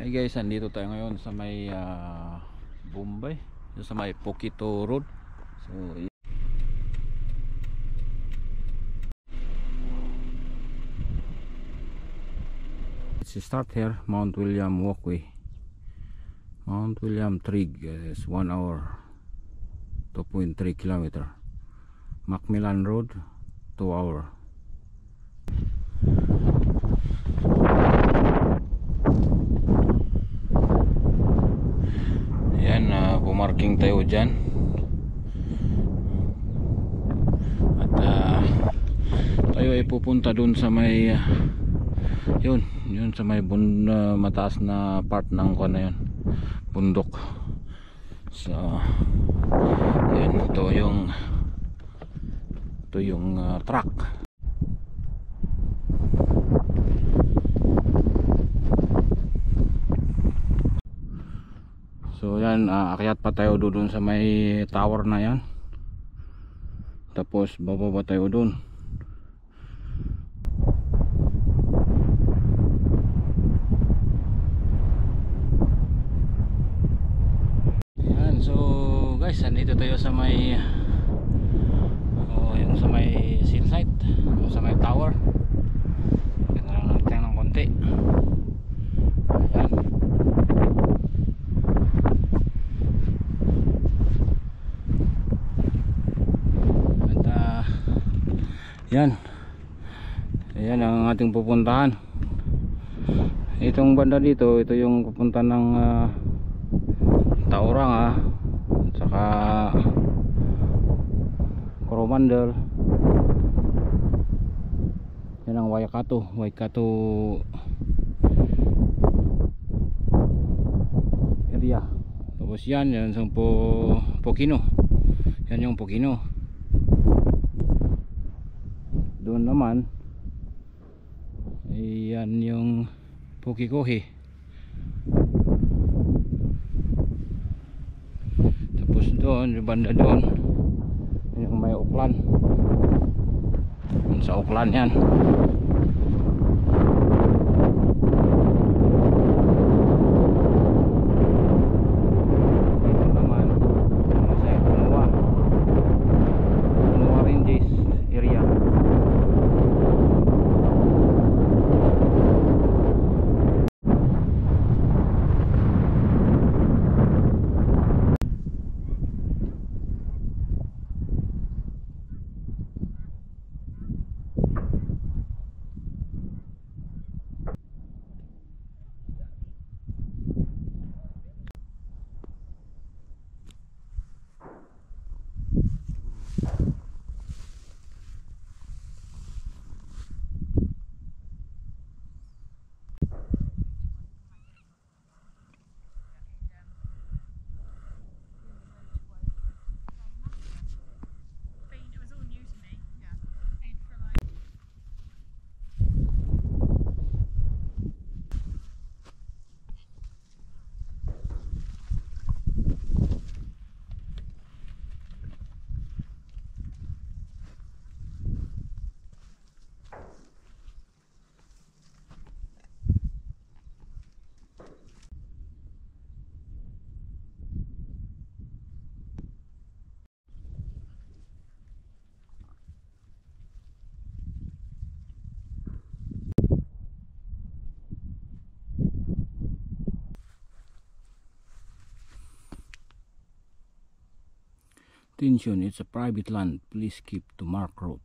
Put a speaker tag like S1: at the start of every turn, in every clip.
S1: Hi guys, andito tayo ngayon sa may Bombay, sa may Pokito Road. So let's start here. Mount William Walkway, Mount William Trig is 1 hour 2.3 kilometer. Macmillan Road 2 hour. Yan, pumarking tayo dyan. At tayo ay pupunta dun sa may yun sa may mataas na part ng kuan na yun, bundok. So yan, ito yung truck. So yan, akyat pa tayo doon sa may tower na yan, tapos bababa tayo doon. Yan, so guys, andito tayo sa may yung sa may seal site, sa may tower. Kita lang natin ng konti. Ayan. Yan, ayan ang ating pupuntahan. Itong banda dito, ito yung pupunta ng Taurang at saka Coromandel. Yan ang Waikato area. Tapos yan sa Pokino. Yan yung Pokino. Doon naman ayan yung Pukikohi. Tapos doon yung banda doon yung may Uklan. Sa Uklan yan. Dito naman sa Punua Ranges area. Attention, it's a private land. Please keep to marked road.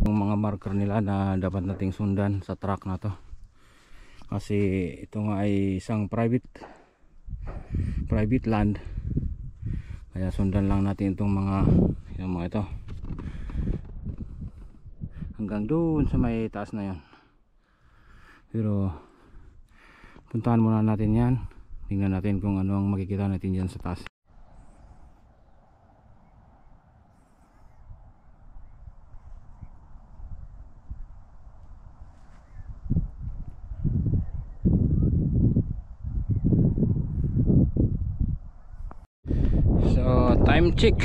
S1: yung mga marker nila na dapat nating sundan sa track na to, kasi ito nga ay isang private land, kaya sundan lang natin itong yung mga ito hanggang doon sa may taas na yon. Pero puntahan muna natin yan, tingnan natin kung ano ang makikita natin dyan sa taas. So time check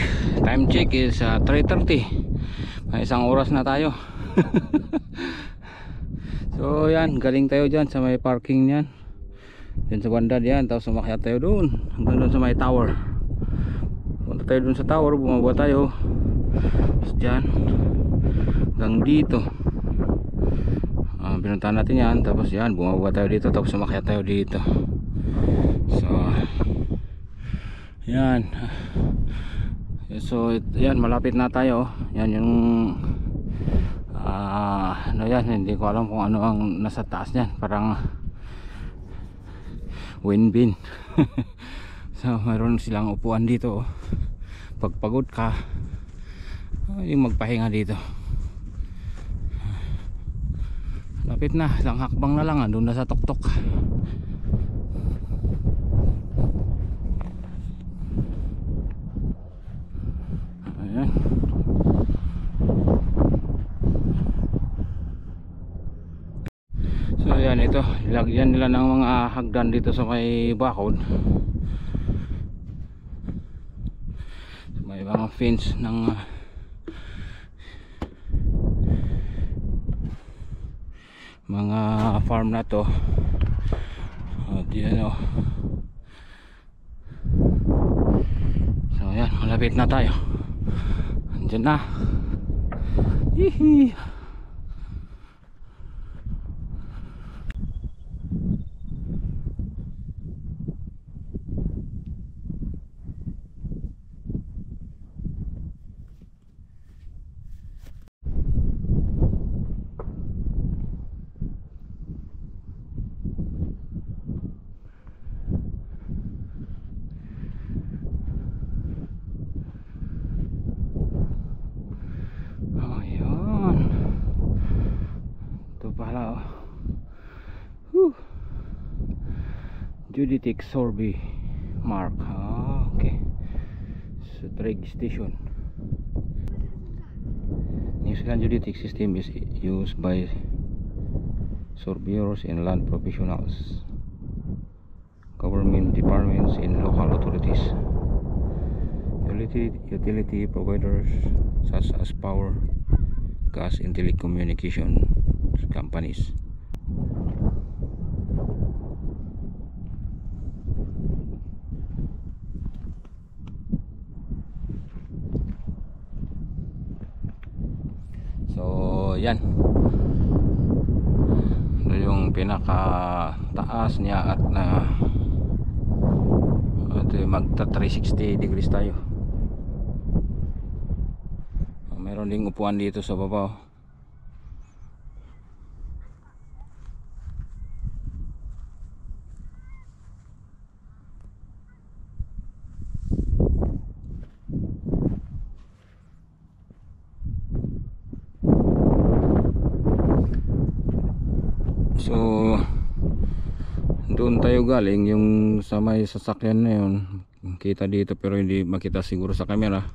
S1: is 3:30. May isang oras na tayo. So yan, galing tayo dyan sa may parking niyan, dyan sa banda diyan, tapos umakyat tayo doon hanggang doon sa may tower. Punta tayo doon sa tower, bumaba tayo, tapos dyan hanggang dito, pinuntahan natin yan, tapos yan bumaba tayo dito, tapos umakyat tayo dito. So yan, so yan, malapit na tayo. Yan yung ano yan, hindi ko alam kung ano ang nasa taas niyan, parang wind bin. So mayroon silang upuan dito, pag pagod ka, yung magpahinga dito. Lapit na, lang hakbang na lang, andun na sa tuktok. Ayan. So yan, ito lagyan nila ng mga hagdan dito sa may bakod, so, may mga fence ng mga farm na to. Diyan o. So yan, malapit na tayo, andyan na. Hihi. Judithic Sorby Mark. Okay. So drag station. New Zealand Judithic system is used by surveyors and land professionals, government departments and local authorities, utility providers such as power, gas and telecommunication companies. So yan, ito yung pinaka taas niya, at ito yung magta 360 degrees tayo. Meron ding upuan dito sa baba. So doon tayo galing, yung sa may sasakyan na yun kita dito pero hindi makita siguro sa camera.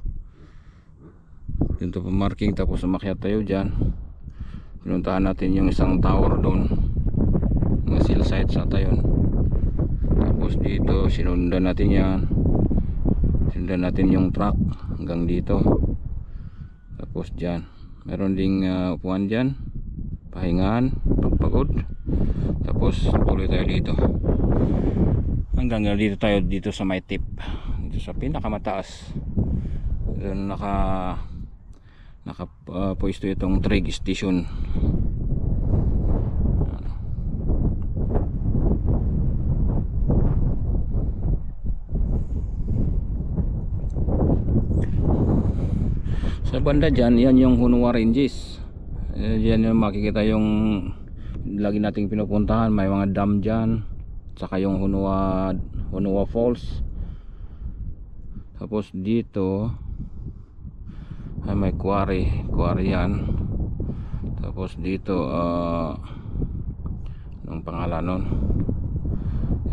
S1: Dito pa marking, tapos umakyat tayo dyan, pinuntahan natin yung isang tower doon, mga seal sites ata yun. Tapos dito sinundan natin yan, sinundan natin yung truck hanggang dito. Tapos dyan meron ding upuan dyan, pahingaan pagpagod. Tapos tuloy tayo dito hanggang dito tayo, dito sa may tip, dito sa pinakamataas. Doon nakapuesto itong drag station. Sa banda dyan, yan yung Hunua Ranges. Diyan yung makikita yung lagi nating pinupuntahan, may mga dam dyan, saka yung Hunua Falls. Tapos dito ay may quarry yan. Tapos dito yung pangalan nun,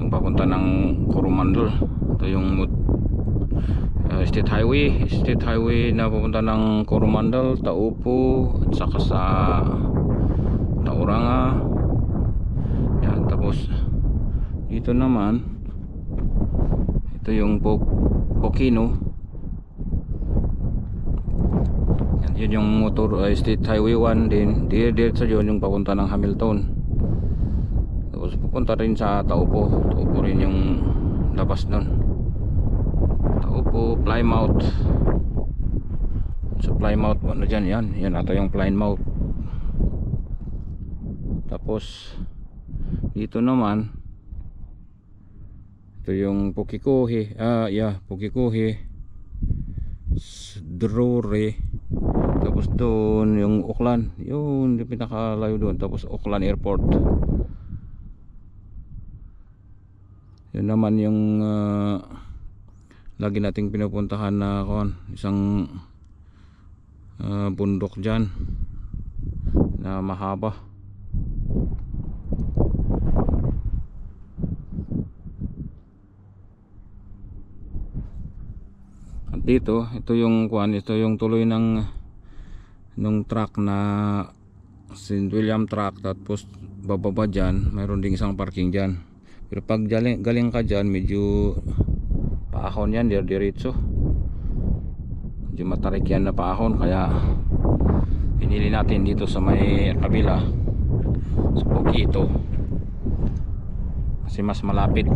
S1: yung papunta ng Coromandel. Ito yung state highway na papunta ng Coromandel, Taupo at saka sa Tauranga yan. Tapos dito naman, ito yung Pokino. Yun yung state highway 1 din. Diretso yun yung papunta ng Hamilton. Tapos pupunta rin sa Taupo rin yung labas nun. Taupo, Plymouth. Sa Plymouth ano dyan, yan ata yung Plymouth. Tapos dito naman, ito yung Pukikohe, Pukikohe, Drore. Tapos doon yung Auckland, yun yung pinakalayo doon. Tapos Auckland Airport. Yun naman yung lagi nating pinupuntahan na isang bundok dyan na mahaba. At dito, ito yung tuloy nung truck na St. William truck. Tapos bababa dyan, mayroon ding isang parking dyan. Pero pag galing ka dyan, medyo paahon yan, diretso. Medyo matarik yan na paahon, kaya pinili natin dito sa may kabila, sa Pokito, kasi mas malapit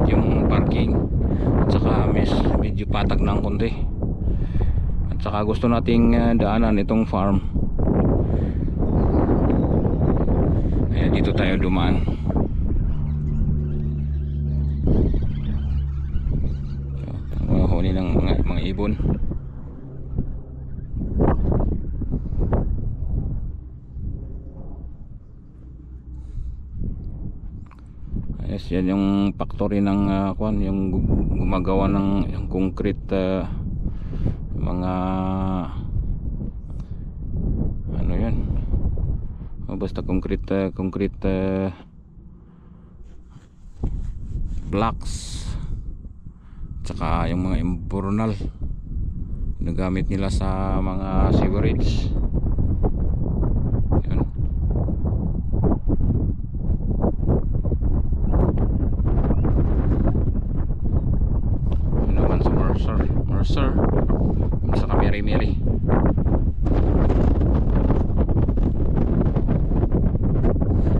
S1: yung parking. At saka medyo patag ng konti. Saka gusto nating daanan itong farm. Ayan, dito tayo dumaan. Mga huni ng mga ibon. Yes, yan yung factory ng yung gumagawa ng yung concrete, mga ano yan, basta concrete blocks, tsaka yung mga imbornal nagamit nila sa mga sewerage. Yan. Yun naman sa Mercer saka Mary.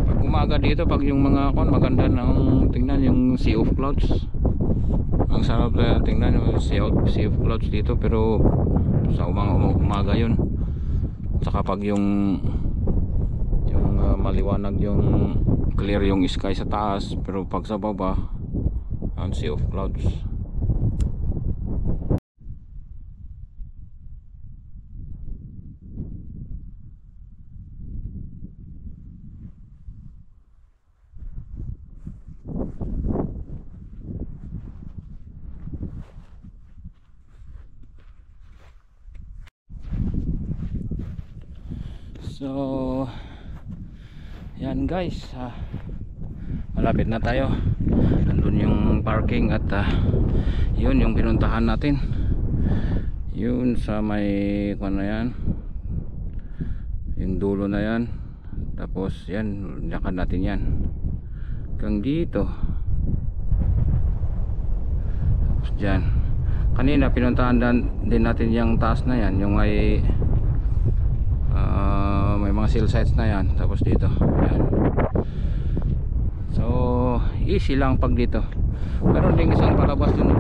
S1: Pag umaga dito, pag yung mga maganda ng tingnan yung Sea of Clouds. Ang sarap na tingnan yung Sea of Clouds dito, pero sa umaga yun. Saka pag yung maliwanag, yung clear yung sky sa taas, pero pag sa baba ang Sea of Clouds. So yan guys, malapit na tayo. Nandun yung parking at yun yung pinuntahan natin, yun sa may na yan, yung dulo na yan. Tapos yan, lakad natin yan hanggang dito. Tapos dyan, kanina pinuntahan din natin yung taas na yan, yung may mga cell sites na yan. Tapos dito yan. So easy lang pag dito. Meron din isang palabas dun